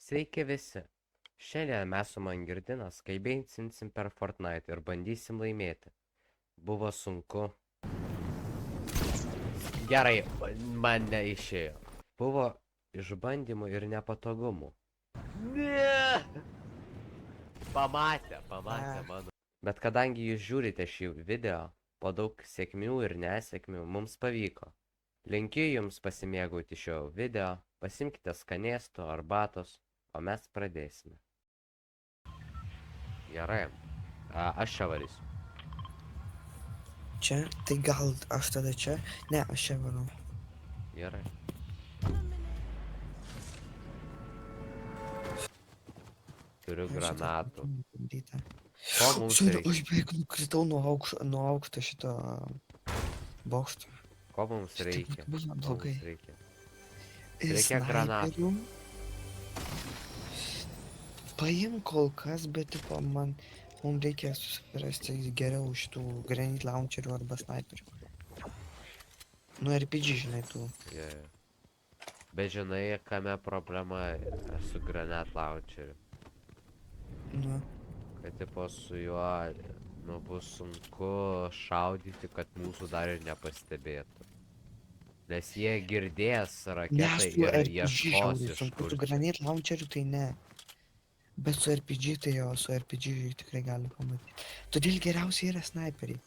Sveiki visi. Šiandien mes su Mangirdina skaibeinsim per Fortnite ir bandysim laimėti. Buvo sunku. Gerai, man neišėjo. Buvo išbandymų ir nepatogumų. Ne! Pamatė mano. Bet kadangi jūs žiūrite šį video, po daug sėkmių ir nesėkmių mums pavyko. Linkiu jums pasimėgauti šio video, pasimkite skanėstų, arbatos, o mes pradėsime. Gerai. Aš čia varysiu. Čia? Tai gal aš tada čia? Ne, aš čia varau. Gerai. Turiu granatų. Ko mums Šiandien reikia? aš beveik nukritau nuo aukšto šito bokšto. Ko mums Čia taip reikia? buvo Ko blogai. mums reikia? Reikia granatų. Paim kol kas, bet tipo mums reikia susirasti geriau šitų granit launcherių arba snaiperių. Nu RPG, žinai, tų. Yeah. Bet žinai, kame problema su granat launcheriu. Nu. Kad tipo su juo, bus sunku šaudyti, kad mūsų dar ir nepastebėtų. Nes jie girdės raketai ir ieškos iš kur. Su granit launcheriu tai ne. Bet su RPG tai jo, su RPG tikrai gali pamatyti. Todėl geriausiai yra snaiperiai.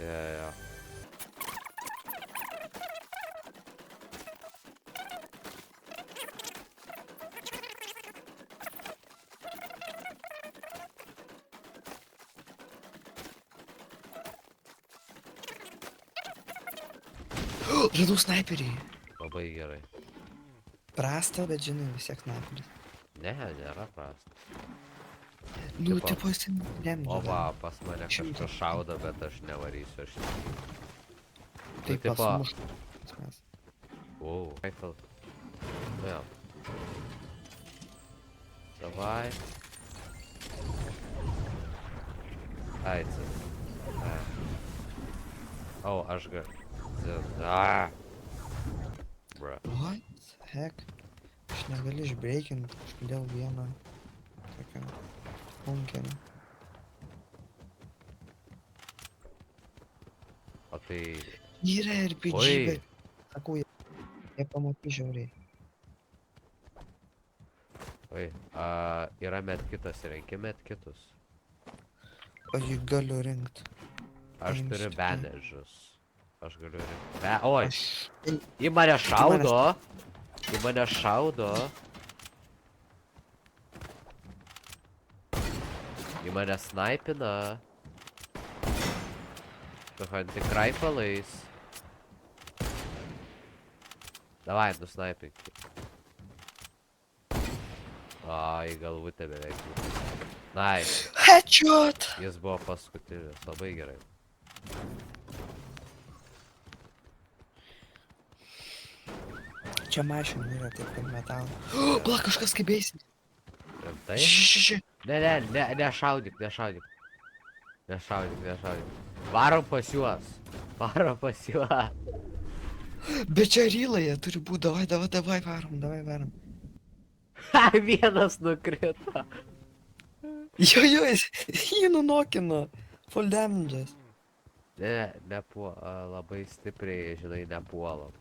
Jo. Radau snaiperį. Labai gerai. Prasta, bet žinai, vis tiek snaiperis. Ne, nėra prasta. Nu, Tipo, tipo, jis nemda. O va, pas mane kažkas šaudo, bet aš nevarysiu, aš ne. Taip, tipo- pasmuš. Mes. Wow, rifle. Nu jo. Davai. Aicas. O, aš galiu. Bro. What the heck? Aš negaliu išbreikint kažkodėl vieną tokią bunkerį. O tai... Yra RPG, Oi. bet sakau, jie pamatys žiauriai. Oi, yra medkitas, renki medkitus. O jį galiu rinkt. Aš Paimsiu turiu tikrai. bandažus. Aš galiu rinkti. Oi, Aš... į mane šaudo. Į mane šaudo. Į mane snaipina. Su hunting rifle'ais. Davai, nusnaipink. Į galvutę beveik. Nice. Headshot! Jis buvo paskutinis. Labai gerai. Čia mašinų yra taip kaip metalų. Pala, kažkas kaip eisi. Rimtai? Ši. Nešaudyk. Varom pas juos. Bet čia rylai jie turi būt, davai varom. Ha, vienas nukrito. Jo, jį nunokino. Full damage'as. Labai stipriai, žinai, nepuolam.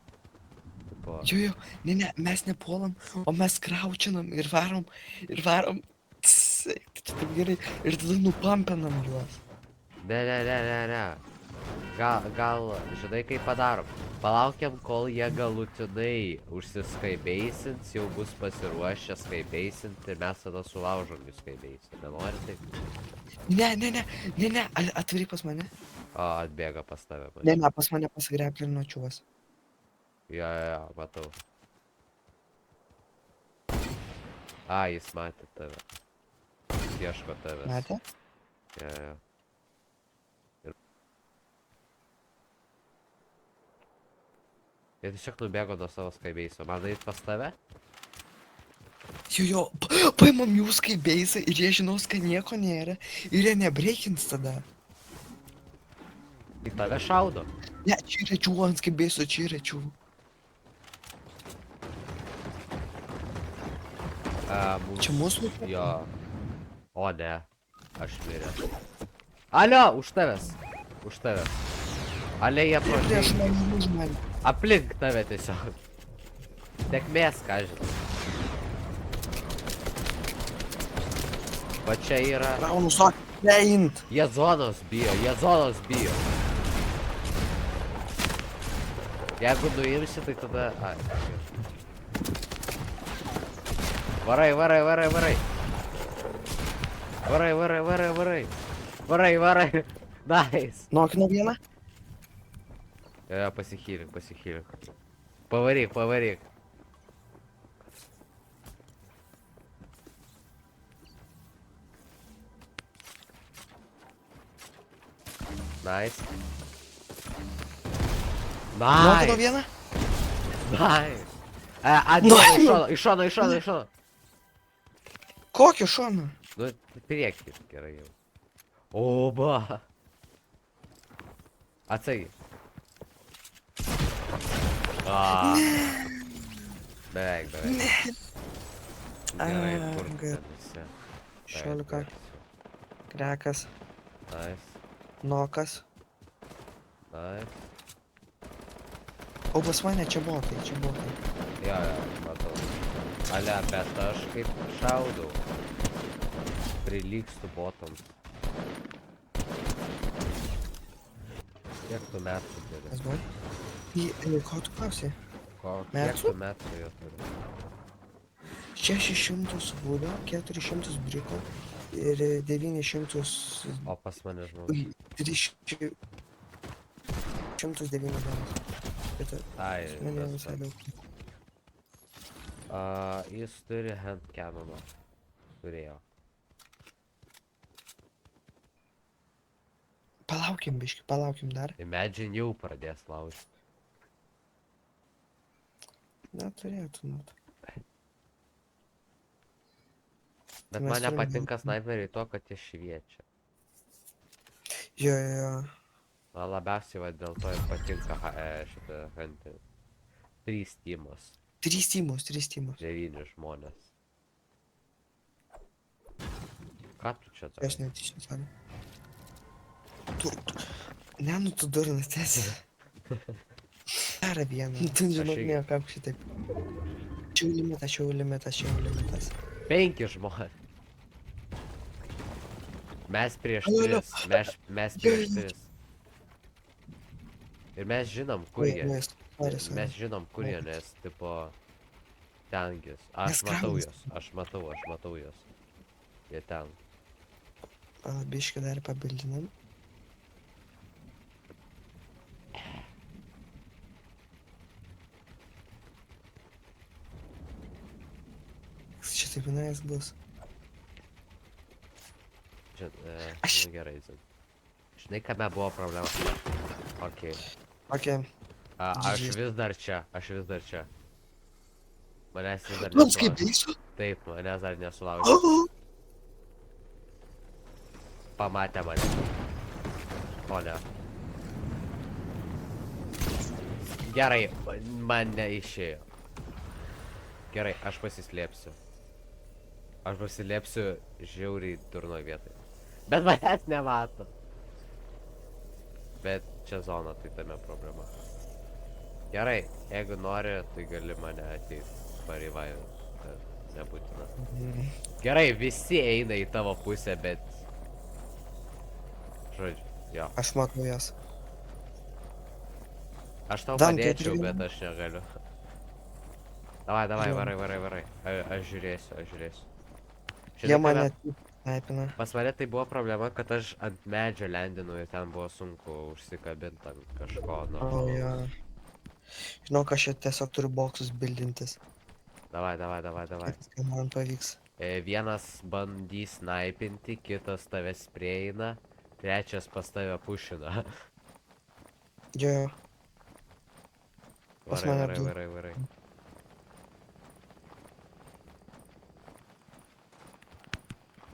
Tipo, Jo, ne, mes nepuolam, o mes kraučinam ir varom. Taip gerai. Ir tada nupampinam juos. ne. Gal, žinai, kaip padarom. Palaukiam, kol jie galutinai užsiskaibeisins, jau bus pasiruošę skaibeisinti ir mes tada sulaužom jų skaibeisinti. Nenori taip? Ne, atvaryk pas mane. O, atbėga pas tave. Ne, pas mane pasigreplino čiuos. Jo, matau. Jis matė tave. Jis ieško tavęs. Matė? Jo. Jie tiesiog nubėgo nuo savo skaibeiso. Man eit pas tave? Jo, paimam jų skaibeisą ir jie žinos, kad nieko nėra. Ir jie nebreikins tada. Į tave šaudo. Ne, čia yra čiū ant skaibeiso, čia yra čiū. Čia mūsų? Jo. O ne. Aš miręs. Alio, už tavęs. Už tavęs. Ale jie Prieš protingi. mane už mane. Aplink tave tiesiog. Tekmės, ką žinai. Va čia yra. Raunu sok. Neint. Jie zonos bijo, jie zonos bijo. Jeigu nuimsi, tai tada... Ai. Varai, varai, varai, varai. Varai, varai, varai, varai. Varai, varai. Nice. Nokino vieną. Jo, pasihylik, pasihylik. Pavaryk, pavaryk. Nice. Nokino Nice. vieną. Nice. Iš šono, iš šono, iš šono. Kokį šoną? Nu, priekį, gerai jau. Oba. Atsargiai. Beveik, beveik. Gerai, kur gerai. ten visi. 16. Krekas. Nice, Nokas. nice. O pas mane čia botai, čia botai. Jo, matau. Ale, bet aš kaip šaudau. Prilygstu botams. Kiek tu metų turi? Kas buvo? Ko tu klausi? Kiek Metų? tu metų jo turi? 600 būdo, 400 briko ir 900... O pas mane žmogus. Ui, 300... 109 dienas. Bet Ai, mane tas visai pats. daug. Jis turi hand canoną. Turėjo. Palaukim biški, palaukim dar. Imagine jau pradės laužti. Neturėtų, nu. Bet Mes man turim nepatinka hand- snaiperiai to, kad jie šviečia. Jo, jo, jo. Man labiausiai va dėl to ir patinka šitą hunter. 3 teamos, 3 tymus, 3 tymus. 9 žmonės. Ką tu čia Aš darai? netyčia. Ne, nu tu durnas, tiesi. Dar vieną. Tu žinok, irgi. ne, kaip šitaip. Čia jau limitas, čia jau limitas, čia jau limitas. 5 žmonės. Mes prieš Alio, 3. Mes prieš 3. Ir mes žinom, kur Oi, jie. sorry, sorry. Mes žinom, kur jie, nes, tipo, tengis. Aš Mes matau kalbamės. juos, aš matau juos. Jie ten. Biškį dar pabildinam. Šitaip vienais bus. Nu gerai, zin. Žinai, kame buvo problema? Okei. Okei. Aš GG. vis dar čia, aš vis dar čia. Manęs vis dar Mums kaip nesulaužė. baisu. Taip, manęs dar nesulaužė. Pamatė mane. O ne. Gerai, man neišėjo. Gerai, aš pasislėpsiu. Aš pasislėpsiu žiauriai durno vietai. Bet manęs nemato. Bet čia zona, tai tame problema. Gerai, jeigu nori, tai gali mane ateit parivaivinti. Bet nebūtina. Gerai, visi eina į tavo pusę, bet... Žodžiu, jo. Aš matau jas. Aš tau Dam, padėčiau, keturi bet aš negaliu. Davai, davai, Jo. varai. Aš žiūrėsiu. Jie mane snaipina. Pas mane tai buvo problema, kad aš ant medžio lendinu ir ten buvo sunku užsikabinti ant kažko. O, jo. Žinok, aš čia tiesiog turiu boksus bildintis. Davai. Kad man pavyks. Vienas bandys snaipinti, kitas tavęs prieina, trečias pas tave pušina. Jo, jo. Pas mane du. Varai.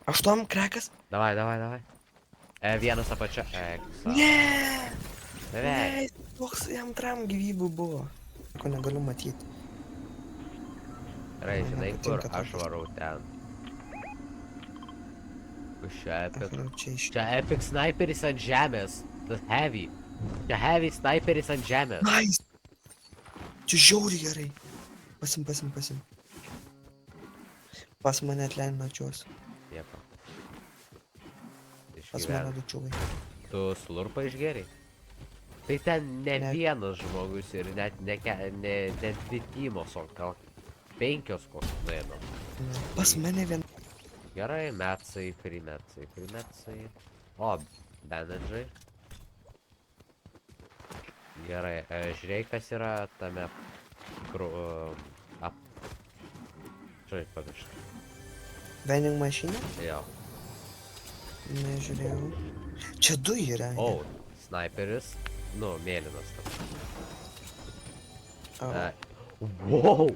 Aštuom krekas? Davai. Vienas apačia. Ne! Beveik. Ne, koks jam tram gyvybių buvo. Ko negaliu matyti. Gerai, Man žinai kur, nepatinka aš tokios. varau ten. Kus čia epic? Ach, čia iš... Čia epic sniperis ant žemės. The heavy. Čia heavy sniperis ant žemės. Nice! Čia žiauriai gerai. Pasim. Pas mane atlein načios. Nieko. Pas mane Išgyvena. dučiuvai. Tu slurpą išgeriai? Tai ten ne Ne. vienas žmogus ir net ne dvi tymos, o gal 5 koks nuėmė. Pas mane vien... Gerai, metsai, primetsai. O, bandedžai. Gerai, žiūrėk, kas yra tame... Čia paviršai. Vending mašina? Jo. Nežiūrėjau. Čia du yra. O, sniperis. Nu, mėlynas tam. Wow!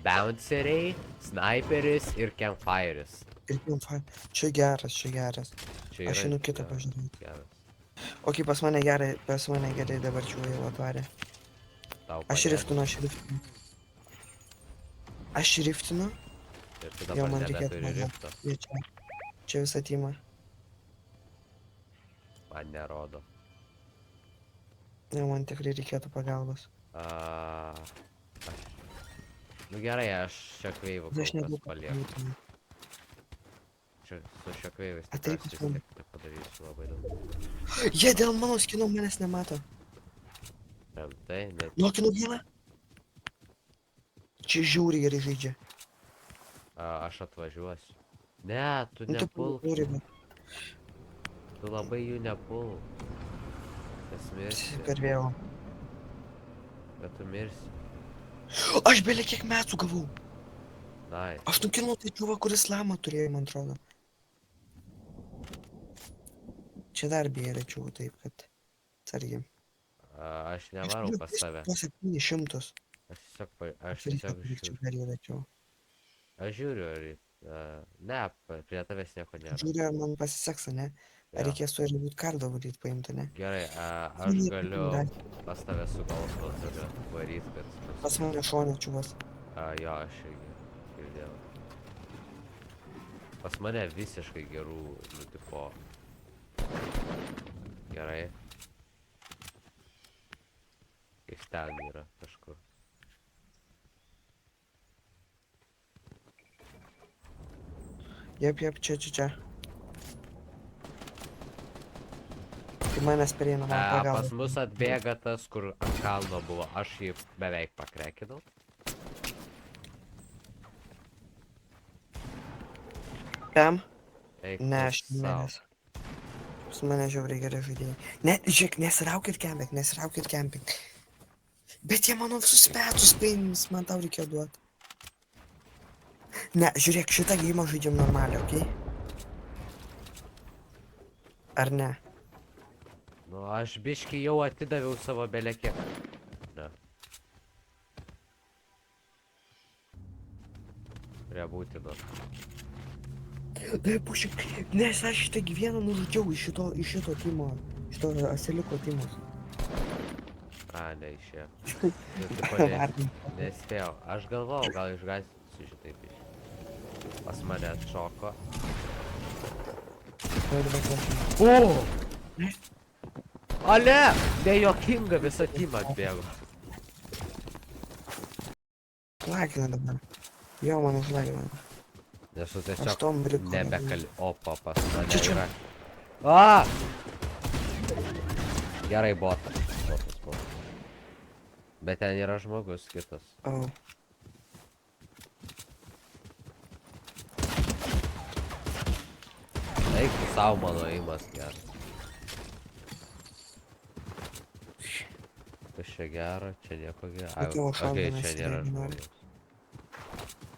Bounceriai, sniperis ir campfire'is. Ir campfire. Čia geras. Čia Aš yra einu kitą jo, pažiūrėti. geras. Ok, pas mane gerai dabar čia jau atvarė. Tau Aš padės. riftinu. Ir tu Jo, dabar man reikėtų nebeturi pagalbos. rifto. Jie čia visą timą. Man nerodo. Jo, man tikrai reikėtų pagalbos. Nu gerai, aš šakveivų Aš kol kas nedaug palieku. būtų. Čia su šakveivais Ateik tikriausiai pas mane. vis tiek nepadarysiu labai daug. Jie dėl mano skino manęs nemato. Rimtai, net Nokinu vieną. Čia žiūri gerai žaidžia. aš atvažiuosiu. Ne, tu Nu, taip, nepulk. žiūri, bet Tu labai jų nepulk. Nes mirsi. per vėlą. Bet tu mirsi. Aš belia kiek metų gavau. Nice. Aš nukinau tai čiuva, kuris lamą turėjo, man atrodo. Čia dar beje rečiau, taip kad... Sargi. Aš nevarau pas tave. Po 700. Aš tiesiog žiūriu. Aš žiūriu, ar... Ne, prie tavęs nieko nėra. Žiūriu, ar man pasiseks, ne? Ar Jo. reikės su Erbūt kardą varyt paimti, ne? Gerai, aš galiu pas tave sugalvos tave varyt, kad... Pas mane šonė čiuvas. Jo, aš irgi girdėjau. Pas mane visiškai gerų, nu, tipo... Gerai. Jis ten yra kažkur. Jep, čia. Tai manęs perėna man Pas pagalbą. mus atbėga tas, kur ant kalno buvo. Aš jį beveik pakrekinau. Tam? Eik Ne, tu aš sau. manęs. Pas mane žiauriai gerai žaidėjai. Ne, žiūrėk, nesiraukit camping. Bet jie mano visus metus painims, man tau reikėjo duoti. Ne, žiūrėk, šitą geimą žaidžiam normaliai, okei? Ar ne? Nu, aš biškį jau atidaviau savo belekį. Ne. Turėjo būti, nu. Taip, pušik, nes aš šitą gyveną nužudžiau iš šito timo, šito asiliko timos. Ne išėjo. Nu, tipo, nespėjau. Aš galvojau, gal išgąstinsiu šitaip iš. Pas mane atšoko. O! Ale! Nejuokinga visą timą atbėgo. Lagina dabar. Jo, man užlagina. Nes tu Aš tiesiog tom brikom. nebekali... Opa, pas mane Čia. yra. A! Gerai, botas. Bet ten yra žmogus kitas. O, Eik tu savo, mano įmas geras. Kas čia gero, čia nieko gero. Bet jau Okei, šaudamas čia nėra irgi nori. žmogus.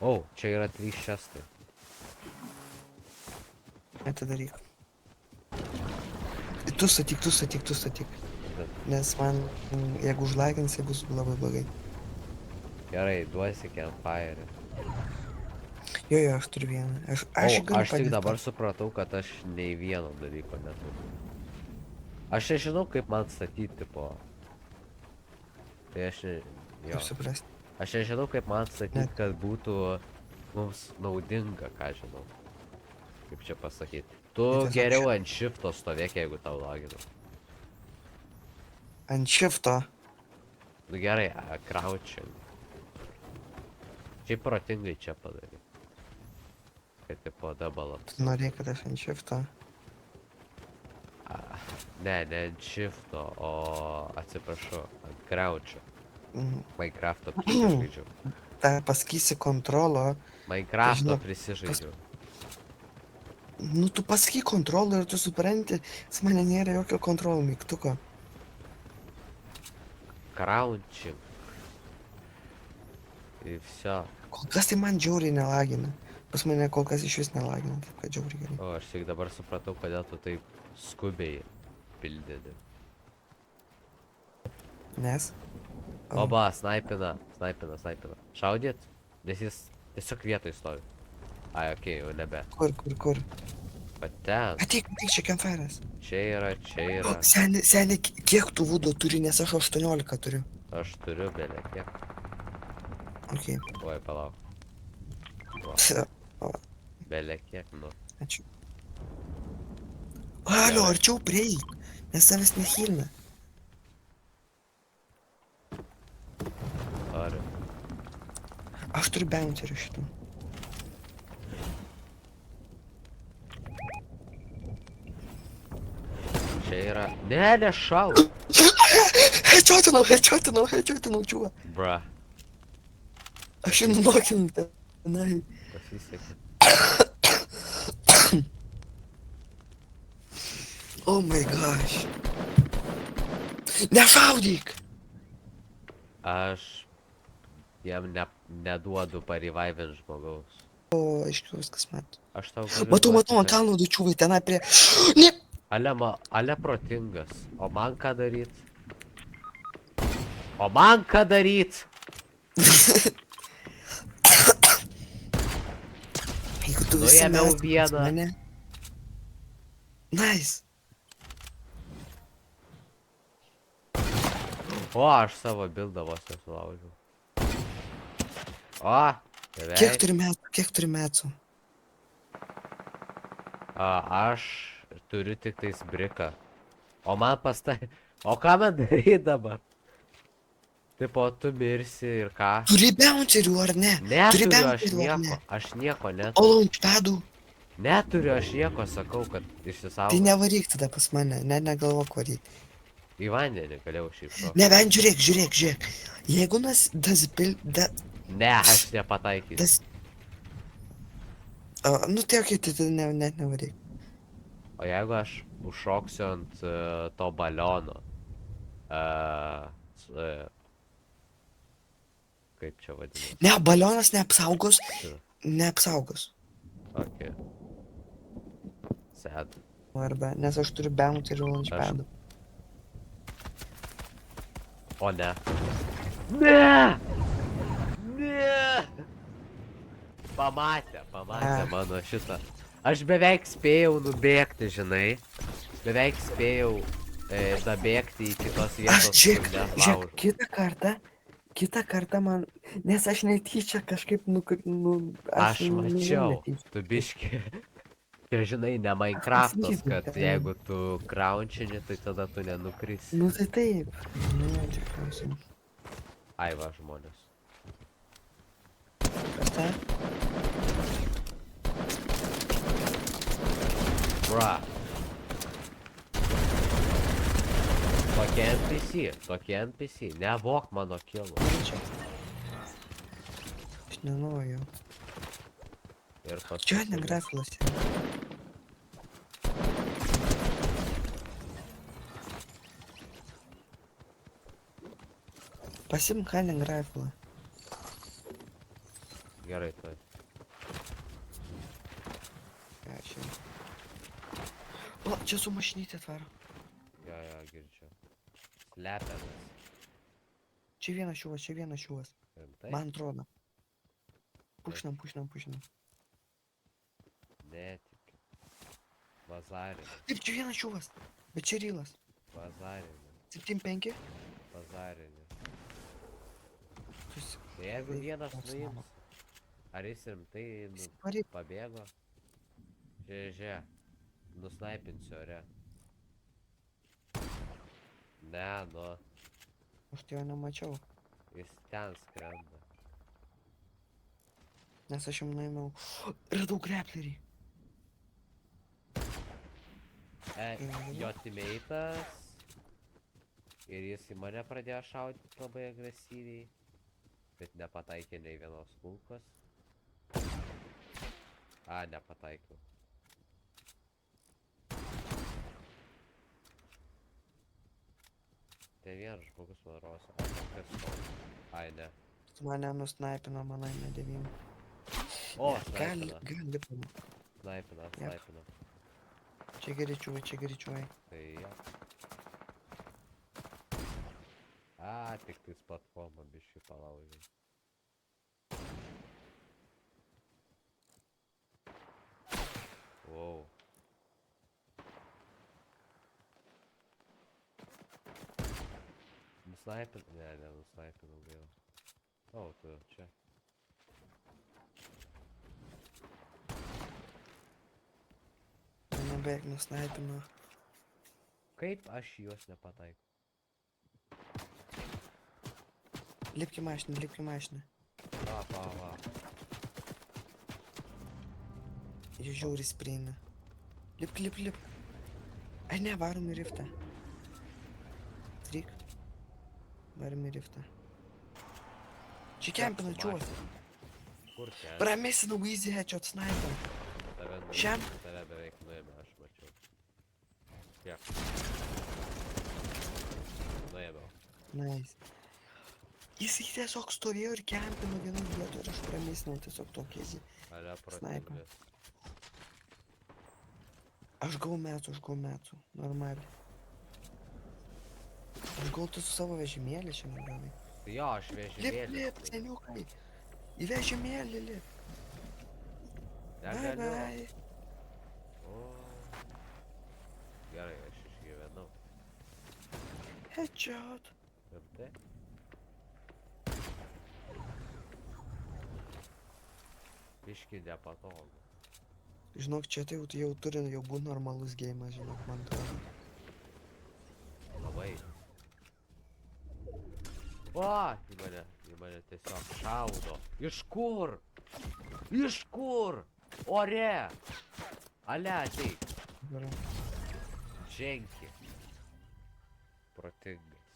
O, čia yra 3 čestai. atidaryk. Tu statyk. Nes man, jeigu užlagins, tai bus labai blogai. Gerai, duosi campfire. Jo, aš turiu vieną. Aš O, galiu aš tik padėt dabar tau. supratau, kad aš nei vieno dalyko neturiu. Aš nežinau, kaip man statyti, tipo. Tai aš ne... Jo. Kaip suprasti. Aš nežinau, kaip man sakyti, Net. kad būtų mums naudinga, ką žinau. Kaip čia pasakyti. Tu Tai tiesiog geriau ant shifto stovėk, jeigu tau lagina. Ant shifto. Nu gerai, crouching. Šiaip protingai čia padarai. Kad tipo double ups. Tu norėjai, kad aš ant shifto. Ne ant shifto, o atsiprašau, ant croucho. Mhm. Minecraft'o prisižaidžiau. Ta pasakysi kontrolo. Minecraft'o žinok, prisižaidžiau. Nu tu pasakyk kontrolą ir tu supranti, pas mane nėra jokio kontrolo mygtuko. Crouching. Ir всё. Kol kas tai man džiauriai nelagina. Pas mane kol kas iš vis nelagina, taip kad džiauriai gerai. O, aš tik dabar supratau, kodėl tu taip skubiai pildini. Nes? Oba, snaipina. Šaudyt? Nes jis tiesiog vietoj stovi. Ai, okei, jau nebe. Kur? Bet ten, Ateik, čia campfire'as. čia yra. Seni, kiek tu vūdo turi, nes aš 18 turiu. Aš turiu belė kiek. Ok. Oi, palauk. Belė kiek, nu. Ačiū. Alio, arčiau prieik, nes savęs nehilina. Ar. Aš turiu bouncerį šitų. Čia yra. Ne, nešau. Headshottinau, čiuo. Bra, Aš jį nunokinau tenai. pasisekė. Oh my gosh. Nešaudyk! Aš jam neduodu parevivint žmogaus. O, aiškiai viskas matau. Aš tau galiu Matau, duoti ant tai. kalno du čiūvai tenai prie... Ne! Ale protingas. O man ką daryt? O man ką daryt? Jeigu tu visi Nuėmiau mestum pas vieną. mane. Nice. O, aš savo bildą vos nesulaužiau. O, Kiek beveik. turi metų? Aš turiu tik tais briką. O man O ką man daryt dabar? Tipo, tu mirsi ir ką? Turi bouncerių ar ne? Turi Neturiu aš bouncerių ar ne? nieko. Aš nieko O neturiu. launchpadų? Neturiu aš nieko, sakau, kad Tai išsisaugau. nevaryk tada pas mane, negalvok varyk. Į vandenį galėjau šiaip šokti. Nebent žiūrėk. Jeigu tas Ne, aš nepataikysiu. tas... Nu tai okei, tai net nevaryk. O jeigu aš užšoksiu ant to baliono. Kaip čia vadinasi? Ne, balionas neapsaugos. Čia. Neapsaugos. Okay. Sad. Arba, nes aš turiu bouncerių launchpadų. O ne. Ne! Ne! Pamatė mano šitą. Aš beveik spėjau nubėgti, žinai. Beveik spėjau dabėgti į kitos vietos. Žiūrėk, kitą kartą man, nes aš netyčia kažkaip Aš mačiau, tu biški. Čia žinai, ne Minecraftas, kad jeigu tu crouchini, tai tada tu nenukrisi. Nu tai taip. Nu, tikriausiai. Ai va, žmonės. Kas ta? Bra. Tokie NPC. Nevok mano kilų. Aš nenoriu. Ir paskui. Čia ne grafilas. Pasimk Hanen riflą. Gerai, tai. Ačiū. O, čia su mašinytė atvaro. Jo, girdžiu. Slepiamas. Čia vienas šiuvas. Rimtai? Man atrodo. Pušinam. Netikiu. Vazarinė. Taip, čia vienas šiuvas. Bet čia rylas. Vazarinė. 7-5. Vazarinė. Tai jeigu Eik vienas pas nuims, ar jis rimtai Paryk. pabėgo? Žiūrėk, nusnaipinsiu ore. Ne, nu, Aš tai jo nemačiau. jis ten skrenda. Nes aš jam nuėmiau. Radau greplerį. Jo teammate'as. Ir jis į mane pradėjo šaudyti labai agresyviai. Bet nepataikė nei vienos kulkos. A, nepataikiau. Tai vienas žmogus man rodo. Kas to? Ai, ne. Mane nusnaipino, mano M9. O, Gali, snaipina. gali. Snaipina. Čia geričiuoj. Tai jo. A, tik tais platformą biškį palaužiau. Wow. Nusnaipinau? Ne, nenusnaipinau vėl. O, tu čia. Mane beveik nusnaipino. Kaip aš juos nepataikau? Lipk į mašiną. Va. Jis žiauriai sprina. Lipk. Ai ne, varom į riftą. Tryk. Varom į riftą. Čia kempina čiuos. Kur čia? Pramesinau easy headshot sniper. Šiam. Tave beveik nuėmė, aš mačiau. Kiek? Nuėmiau. Nice. Jis tiesiog stovėjo ir kempino vieną vietą ir aš pramesinau tiesiog tokį easy. Ale Sniper. protingas. Aš gau metų. Normaliai. Aš gau tu su savo vežimėlį šiandien gavai. Tai jo, aš vežimėlį. Lip, seniukai. Į vežimėlį lip. Negaliu. Bye. O. Gerai, aš išgyvenau. Headshot. Rimtai? Biškį nepatogu. Žinok, čia tai jau turi jau būt normalus geimas, žinok, man atrodo. Labai. O, į mane tiesiog šaudo. Iš kur? Ore! Ale, ateik. Gerai. Ženki. Protingas.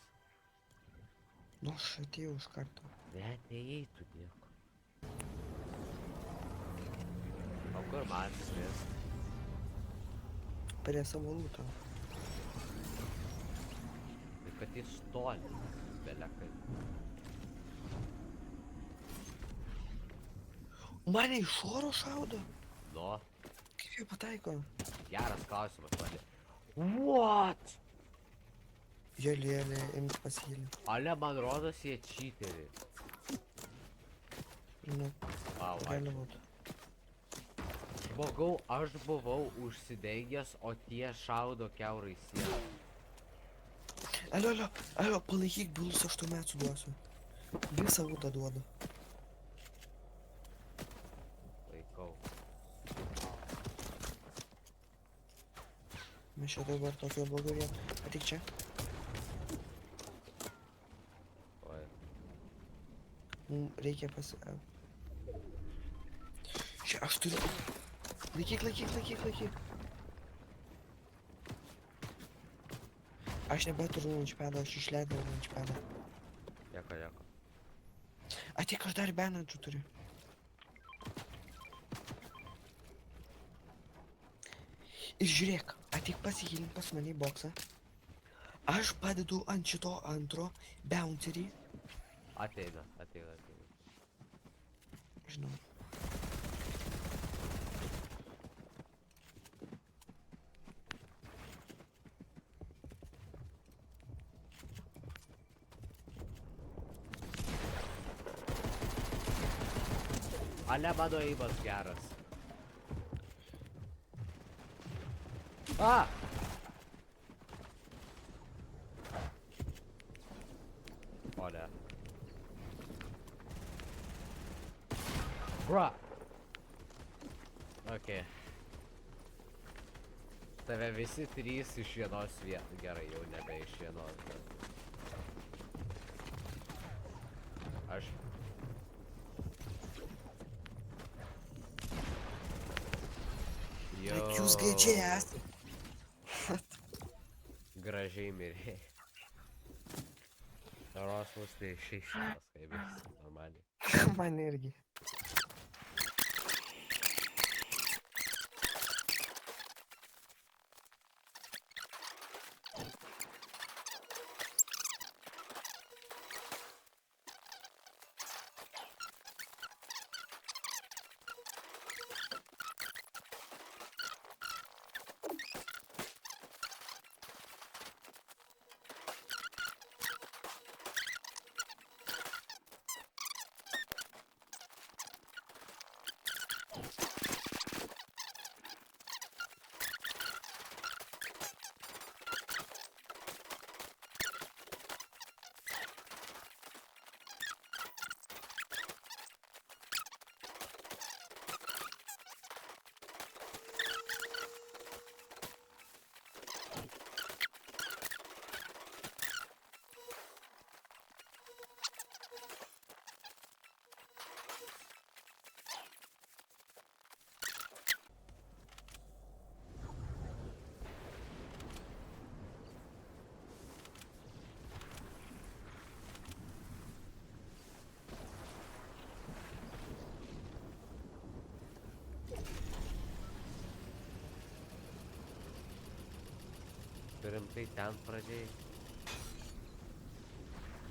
Nu, aš atėjau iš karto. Ne, neįeitų nieko. O kur man vis? Prie savo lūto. Tai kad jis toli. Belekai. Mane iš oro šaudo? Nu, Kaip jie pataiko? geras klausimas mane. What? Jėlė, imk pasijėlį. Ale, man rodos jie cheateriai. Nu, Wow, gali būt. Žmogau, aš buvau užsidengęs, o tie šaudo kiaurai sieną. Alio, palaikyk bilus, aš tu metų duosiu. Visą ūtą duodu. Laikau. Mes čia dabar tokio blogo vieto. Ateik čia. Oi. Mums reikia Čia aš turiu. Laikyk. Aš nebeturiu launchpadą, aš išleidau launchpadą. Nieko. Ateik, aš dar benančių turiu. Ir žiūrėk, ateik pasikėlink pas mane į boksą. Aš padedu ant šito antro bouncerį. Ateina. Žinau. Ale, mano eimas geras. A! O ne. Bra! Okay. Tave visi trys iš vienos vietos. Gerai, jau nebe iš vienos, bet... Aš... Jo. Bet jūs čia esate. Gražiai mirėjai. Erasmus neišeis šitas, kaip jis normaliai. Man irgi. Rimtai ten pradėjai.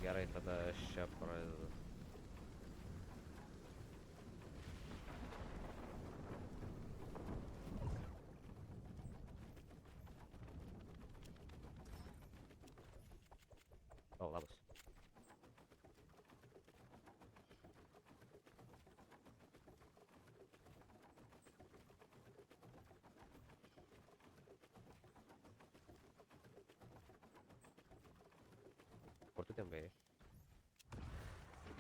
Gerai, tada aš čia pradedu. O, labas. Kur tu ten bėjai?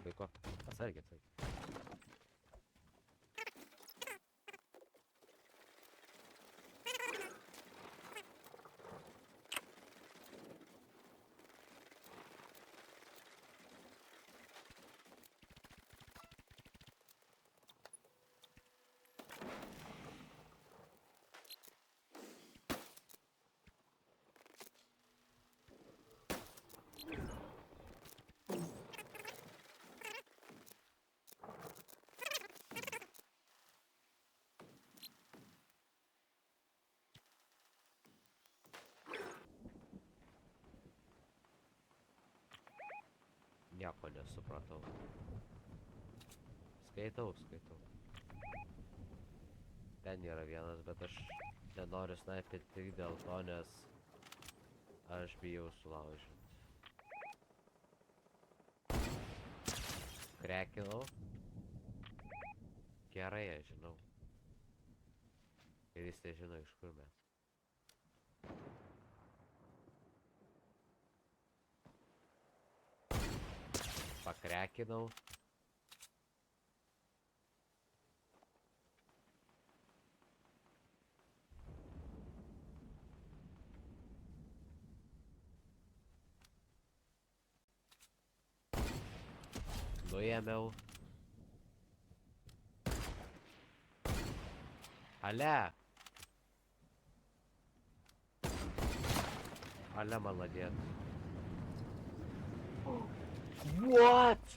Vaiko, atsargiai, atsargiai. Nieko nesupratau. Skaitau. Ten yra vienas, bet aš nenoriu snaipyti tik dėl to, nes aš bijau sulaužyti. Krekinau. Gerai, aš žinau. Ir jis nežino, iš kur mes. Pakrekinau. Nuėmiau. Ale! Ale, maladėt. What?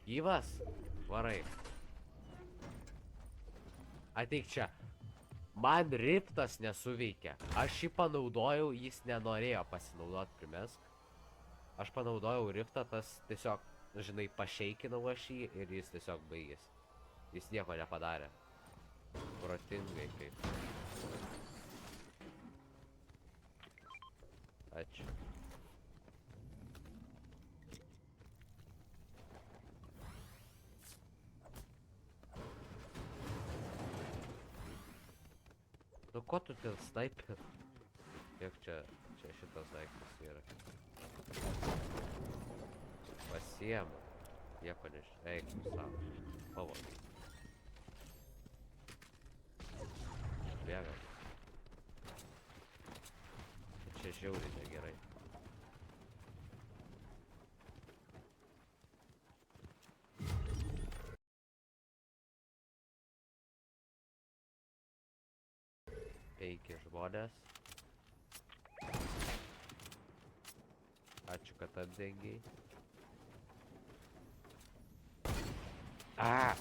Gyvas? Varai. Ateik čia. Man riftas nesuveikia. Aš jį panaudojau, jis nenorėjo pasinaudoti primesk. Aš panaudojau riftą, tas tiesiog, žinai, pašeikinau aš jį ir jis tiesiog baigėsi. Jis nieko nepadarė. Protingai kaip. Ačiū. Nu ko tu ten snaiper? Kiek čia šitas daiktas yra? Pasiemu. Nieko nežinau. Eik tu savo. Pavogė. Bėgam. Čia žiauriai negerai. Penki žmonės. Ačiū, kad apdengiai. A!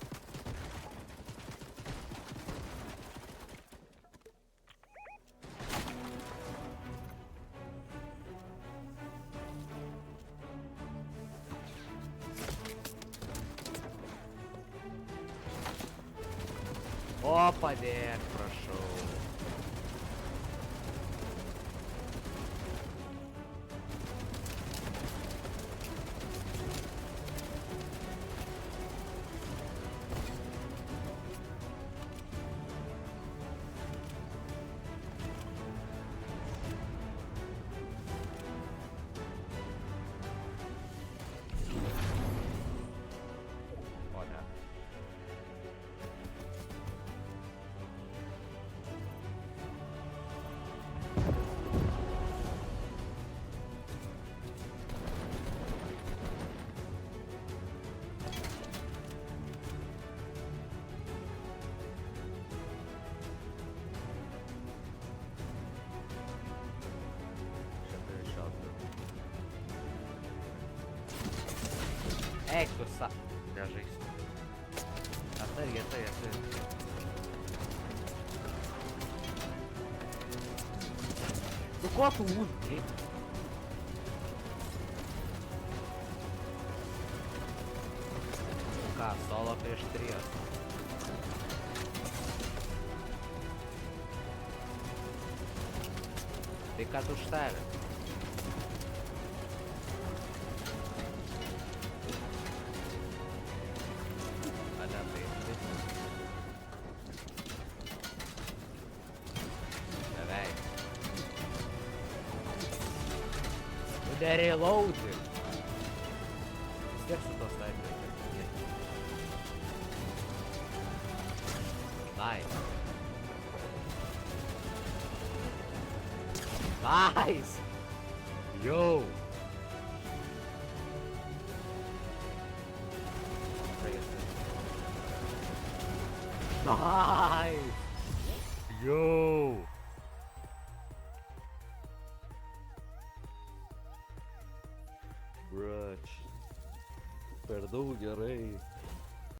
O, padėk, prašau. O, ne. Čia turi šautuvą. Eik tu sa... Nežaisiu. Atsargiai, atsargiai. Nu ko tu ūdai? Ką, solo prieš 3. Tai ką tu štarė? A ne, tai beveik. Nu nereloading. Vis tiek su to snaiperiu reikia padėti. Nice. Nice! Yo! Nice! Yo! Bruch. Per daug gerai.